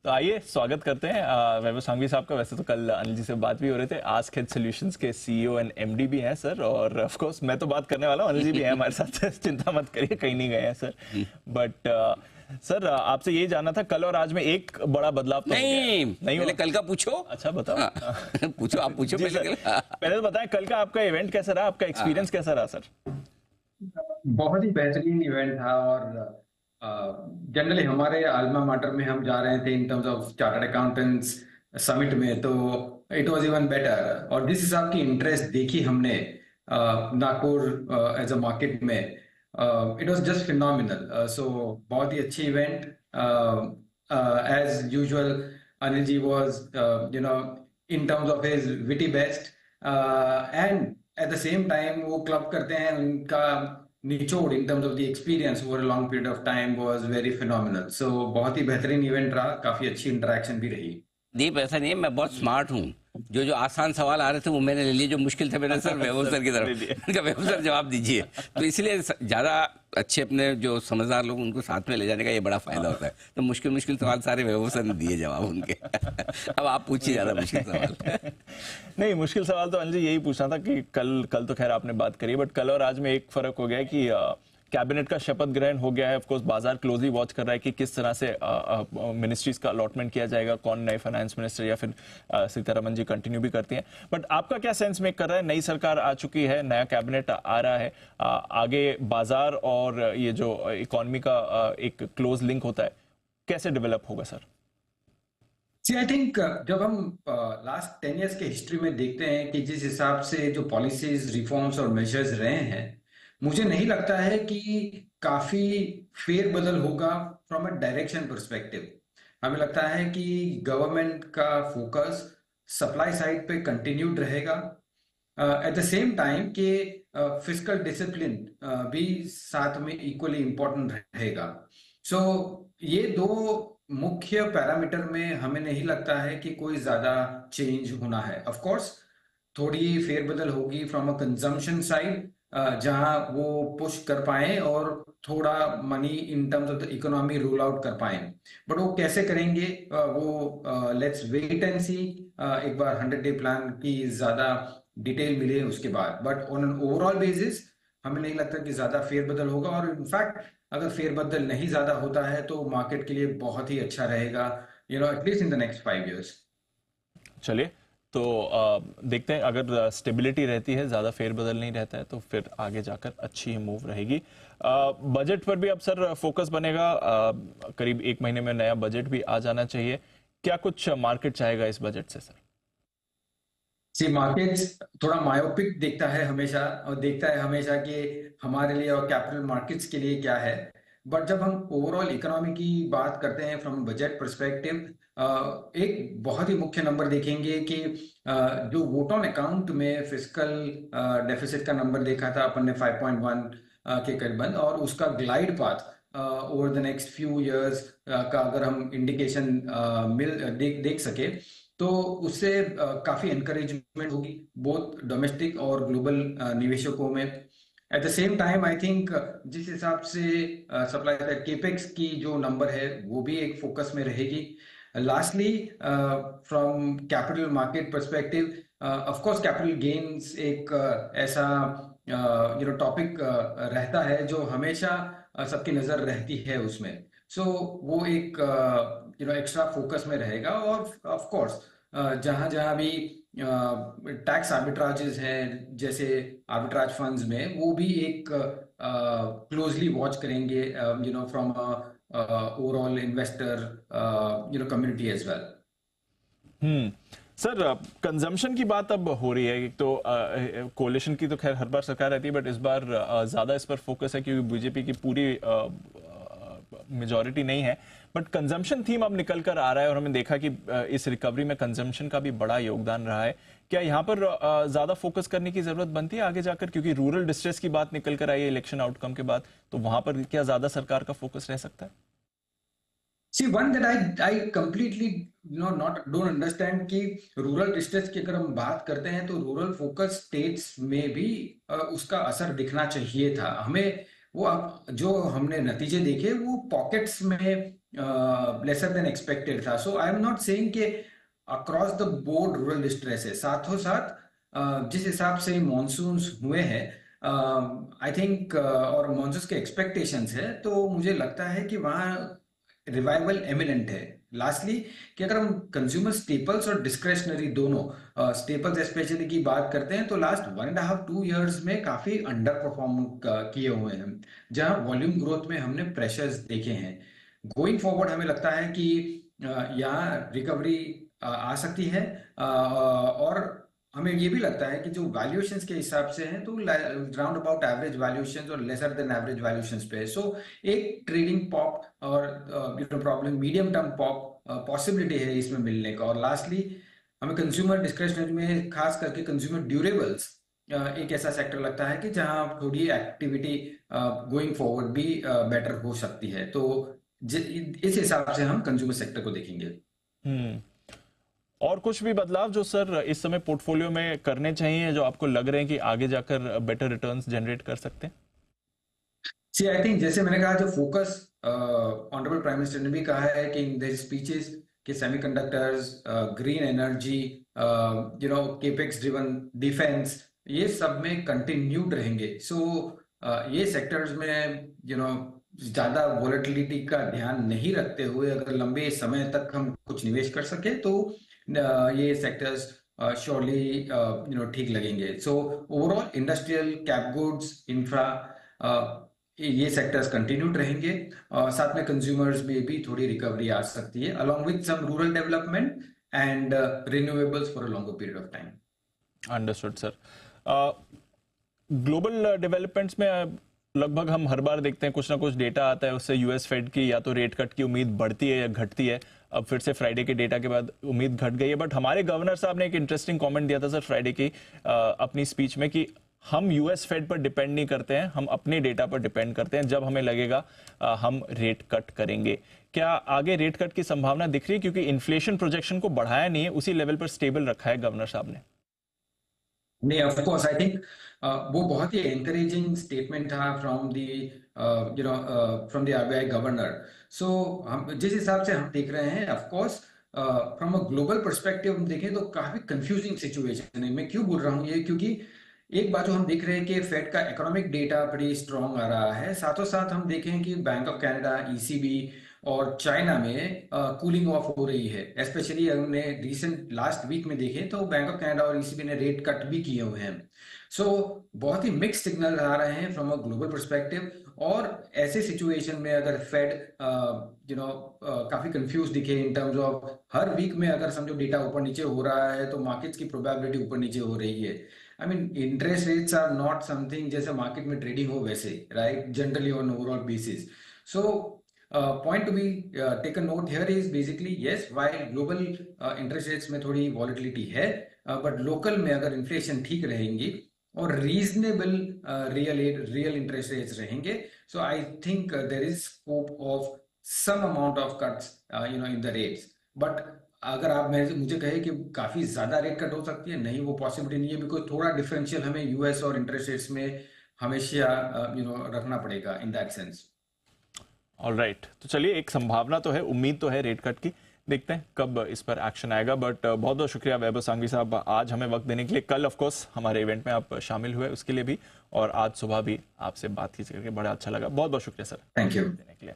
तो आइए स्वागत करते हैं वैभव सांघवी साहब का। वैसे तो कल अनिल जी से बात भी हो रहे थे। आस्क हेड सॉल्यूशंस के सीईओ एंड एमडी भी हैं सर, और ऑफ कोर्स मैं तो बात करने वाला हूँ, अनिल जी भी हैं हमारे साथ। चिंता मत करिए, कहीं नहीं गए हैं सर। बट सर आपसे यही जानना था, कल और आज में एक बड़ा बदलाव तो नहीं, नहीं पहले हुआ? कल का पूछो। अच्छा बताओ। हाँ, पूछो, आप पूछो जी पहले। सर, पहले तो बताएं कल का आपका इवेंट कैसा रहा, आपका एक्सपीरियंस कैसा रहा सर? बहुत ही बेहतरीन इवेंट था। और जनरली हमारे अल्मा माटर में हम जा रहे थे इन terms of chartered accountants summit में, तो इट वाज इवन बेटर। और जिस हिसाब की इंटरेस्ट देखी हमने नागपुर एज अ मार्केट में, it was just phenomenal. So बहुत ही अच्छी event. As usual Anil ji was in terms of his witty best, and at the same time वो क्लब करते हैं, उनका निचोड़ in terms of the experience over a long period of time was very phenomenal. So बहुत ही बेहतरीन event रहा, काफी अच्छी इंटरेक्शन भी रही। दीप, ऐसा नहीं है, मैं बहुत स्मार्ट हूँ। जो जो आसान सवाल आ रहे थे वो मैंने ले लिए, जो मुश्किल थे मैंने सर वैभव सर की तरफ उनका, वैभव सर जवाब दीजिए। तो इसलिए ज्यादा अच्छे अपने जो समझदार लोग उनको साथ में ले जाने का ये बड़ा फायदा होता है। तो मुश्किल मुश्किल सवाल सारे वैभव सर ने दिए जवाब उनके। अब आप पूछिए ज्यादा मुश्किल सवाल। नहीं, मुश्किल सवाल तो अनिल जी यही पूछना था कि कल तो खैर आपने बात करी, बट कल और आज में एक फर्क हो गया है कि कैबिनेट का शपथ ग्रहण हो गया है। ऑफ कोर्स बाजार क्लोजली वॉच कर रहा है कि किस तरह से मिनिस्ट्रीज का अलॉटमेंट किया जाएगा, कौन नए फाइनेंस मिनिस्टर या फिर सीतारमन जी कंटिन्यू भी करती हैं। बट आपका क्या सेंस मेक कर रहा है? नई सरकार आ चुकी है, नया कैबिनेट आ रहा है, आगे बाजार और ये जो इकोनॉमी का एक क्लोज लिंक होता है, कैसे डेवलप होगा सर? सी आई थिंक जब हम लास्ट 10 इयर्स के हिस्ट्री में देखते हैं कि जिस हिसाब से जो पॉलिसीज, रिफॉर्म्स और मेजर्स रहे हैं, मुझे नहीं लगता है कि काफी फेरबदल होगा फ्रॉम अ डायरेक्शन पर्सपेक्टिव। हमें लगता है कि गवर्नमेंट का फोकस सप्लाई साइड पे कंटिन्यूड रहेगा, एट द सेम टाइम कि फिस्कल डिसिप्लिन भी साथ में इक्वली इम्पोर्टेंट रहेगा। सो ये दो मुख्य पैरामीटर में हमें नहीं लगता है कि कोई ज्यादा चेंज होना है। ऑफ कोर्स थोड़ी फेरबदल होगी फ्रॉम अ कंजम्पशन साइड, जहां वो पुश कर पाए और थोड़ा money in terms of the economy roll out कर पाए। बट वो कैसे करेंगे, वो लेट्स वेट एंड सी। एक बार 100 डे प्लान की ज्यादा डिटेल मिले उसके बाद। But on an overall basis हमें नहीं लगता कि ज्यादा फेरबदल होगा। और इनफैक्ट अगर फेरबदल नहीं ज्यादा होता है तो मार्केट के लिए बहुत ही अच्छा रहेगा, at least in the next 5 years। चलिए, तो देखते हैं, अगर स्टेबिलिटी रहती है, ज़्यादा फेरबदल नहीं रहता है, तो फिर आगे जाकर अच्छी मूव रहेगी। बजट पर भी अब सर फोकस बनेगा। करीब 1 महीने में नया बजट भी आ जाना चाहिए। क्या कुछ मार्केट चाहेगा इस बजट से सर? सी मार्केट्स थोड़ा मायोपिक देखता है हमेशा, और देखता है हमेशा कि हमारे लिए और कैपिटल मार्केट्स के लिए क्या है। बट जब हम ओवरऑल इकोनॉमी की बात करते हैं फ्रॉम बजट पर्सपेक्टिव, एक बहुत ही मुख्य नंबर देखेंगे कि जो वोट ऑन अकाउंट में फिस्कल डेफिसिट का नंबर देखा था अपन ने 5.1 के करीबन, और उसका glide path over the next few years का अगर हम इंडिकेशन देख सके, तो उससे काफी एनकरेजमेंट होगी बोथ डोमेस्टिक और ग्लोबल निवेशकों में। Eight the same time I think जिस हिसाब से सप्लाई साइड केपेक्स की जो नंबर है वो भी एक फोकस में रहेगी। Lastly from capital market perspective, of course capital gains एक ऐसा टॉपिक रहता है जो हमेशा सबकी नजर रहती है उसमें। सो वो एक एक्स्ट्रा फोकस में रहेगा। और ऑफ कोर्स जहां जहां भी टैक्स आर्बिट्राजेस हैं, जैसे आर्बिट्राज फंड्स में, वो भी एक क्लोजली वॉच करेंगे from overall investor community as well. Sir, consumption की बात अब हो रही है। एक तो कोalition की तो खैर हर बार सरकार रहती है, बट इस बार ज्यादा इस पर फोकस है क्योंकि बीजेपी की पूरी मेजॉरिटी नहीं है। बट कंजम्पशन थीम अब निकल कर आ रहा है, और हमने देखा कि इस रिकवरी में कंजम्पशन का भी बड़ा योगदान रहा है। क्या यहाँ पर ज्यादा फोकस करने की जरूरत बनती है आगे जाकर, क्योंकि रूरल डिस्ट्रेस की बात निकल कर आई है इलेक्शन आउटकम के बाद, तो वहां पर क्या ज्यादा सरकार का फोकस रह सकता है? See, one that I completely not don't understand कि रूरल डिस्ट्रेस की अगर हम बात करते हैं तो रूरल फोकस स्टेट्स में भी उसका असर दिखना चाहिए था। हमें वो आप जो हमने नतीजे देखे वो पॉकेट्स में लेसर देन एक्सपेक्टेड था। सो आई एम नॉट सेइंग कि across the board rural distress है, साथों साथ जिस हिसाब से मॉनसून्स हुए हैं आई थिंक और मॉनसून के एक्सपेक्टेशंस है, तो मुझे लगता है कि वहाँ रिवाइवल एमिनेंट है। लास्टली कि अगर हम कंज्यूमर स्टेपल्स और डिस्क्रेशनरी दोनों स्टेपल्स स्पेशली की बात करते हैं तो लास्ट 1.5-2 years में काफी अंडर परफॉर्म किए हुए हैं, जहां वॉल्यूम ग्रोथ में हमने प्रेशर्स देखे हैं। गोइंग फॉरवर्ड हमें लगता है कि यहाँ रिकवरी आ सकती है और हमें ये भी लगता है कि जो वैल्यूएशंस के हिसाब से हैं तो राउंड अबाउट एवरेज वैल्यूएशंस और लेसर देन एवरेज वैल्यूएशंस पे है। सो एक ट्रेडिंग पॉप और problem medium term pop possibility है इसमें मिलने का। और लास्टली हमें कंज्यूमर डिस्क्रिशनरी में खास करके कंज्यूमर ड्यूरेबल्स एक ऐसा सेक्टर लगता है कि जहां थोड़ी एक्टिविटी गोइंग फॉरवर्ड भी बेटर हो सकती है। तो इस हिसाब से हम कंज्यूमर सेक्टर को देखेंगे। हम्म। और कुछ भी बदलाव जो सर इस समय पोर्टफोलियो में करने चाहिए, जो आपको लग रहे हैं कि आगे जाकर बेटर रिटर्न्स जनरेट कर सकते हैं? सी आई थिंक जैसे मैंने कहा, जो फोकस ऑनरेबल प्राइम मिनिस्टर ने भी कहा है कि इन दिस स्पीचेस कि semiconductors, green energy, capex driven defence, ये सब में कंटिन्यूड रहेंगे। सो ये सेक्टर्स में ज्यादा वोलेटिलिटी का ध्यान नहीं रखते हुए अगर लंबे समय तक हम कुछ निवेश कर सके तो ये सेक्टर्स श्योरली ठीक लगेंगे। So overall industrial, cap goods, infra, ये सेक्टर्स कंटिन्यूड रहेंगे। साथ में कंज्यूमर्स में भी थोड़ी रिकवरी आ सकती है along with some rural development and renewables for a longer period of time. Understood sir. Global developments में लगभग हम हर बार देखते हैं कुछ ना कुछ डेटा आता है, उससे यूएस फेड की या तो रेट कट की उम्मीद बढ़ती है या घटती है। अब फिर से फ्राइडे के डेटा के बाद उम्मीद घट गई है, बट हमारे गवर्नर साहब ने एक इंटरेस्टिंग कमेंट दिया था सर फ्राइडे की अपनी स्पीच में कि हम यूएस फेड पर डिपेंड नहीं करते हैं, हम अपने डेटा पर डिपेंड करते हैं, जब हमें लगेगा हम रेट कट करेंगे। क्या आगे रेट कट की संभावना दिख रही है, क्योंकि इन्फ्लेशन प्रोजेक्शन को बढ़ाया नहीं है, उसी लेवल पर स्टेबल रखा है गवर्नर साहब ने? नहीं, ऑफ कोर्स आई थिंक वो बहुत ही एनकरेजिंग स्टेटमेंट था from the from the RBI governor. So हम जिस हिसाब से हम देख रहे हैं, of course from a global perspective हम देखें तो काफी कंफ्यूजिंग सिचुएशन है। मैं क्यों बोल रहा हूँ ये, क्योंकि एक बात जो हम देख रहे हैं कि फेड का इकोनॉमिक डेटा बड़ी स्ट्रांग आ रहा है, साथों साथ हम देखें कि बैंक ऑफ कनाडा, ईसीबी और चाइना में कूलिंग ऑफ हो रही है। स्पेशली हमने रिसेंट लास्ट वीक में देखे तो बैंक ऑफ कनाडा और ईसीबी ने रेट कट भी किए हुए हैं। सो बहुत ही मिक्स सिग्नल आ रहे हैं फ्रॉम अ ग्लोबल पर्सपेक्टिव। और ऐसे सिचुएशन में अगर फेड काफी कंफ्यूज दिखे इन टर्म्स ऑफ हर वीक में अगर समझो डेटा ऊपर नीचे हो रहा है तो मार्केट्स की प्रोबेबिलिटी ऊपर नीचे हो रही है। I mean interest rates are not something जैसे मार्केट में ट्रेडिंग हो वैसे, right, generally on overall basis. So point to be taken note here is basically yes, while global interest rates में थोड़ी volatility है, but local में अगर inflation ठीक रहेंगी और reasonable real interest rates रहेंगे, so I think there is scope of some amount of cuts in the rates. But अगर आप मुझे कहे कि काफी ज्यादा रेट कट हो सकती है, नहीं, वो पॉसिबिलिटी नहीं है, बिकॉज थोड़ा डिफरेंशियल हमें यूएस और इंटरेस्ट रेट्स में हमेशा रखना पड़ेगा इन दैट सेंस। ऑलराइट, तो चलिए, एक संभावना तो है, उम्मीद तो है रेट कट की, देखते हैं कब इस पर एक्शन आएगा। बट बहुत बहुत शुक्रिया वैभव सांघवी साहब आज हमें वक्त देने के लिए। कल ऑफ कोर्स हमारे इवेंट में आप शामिल हुए, उसके लिए भी, और आज सुबह भी आपसे बात की करके बड़ा अच्छा लगा। बहुत बहुत शुक्रिया सर थैंक यू देने के लिए।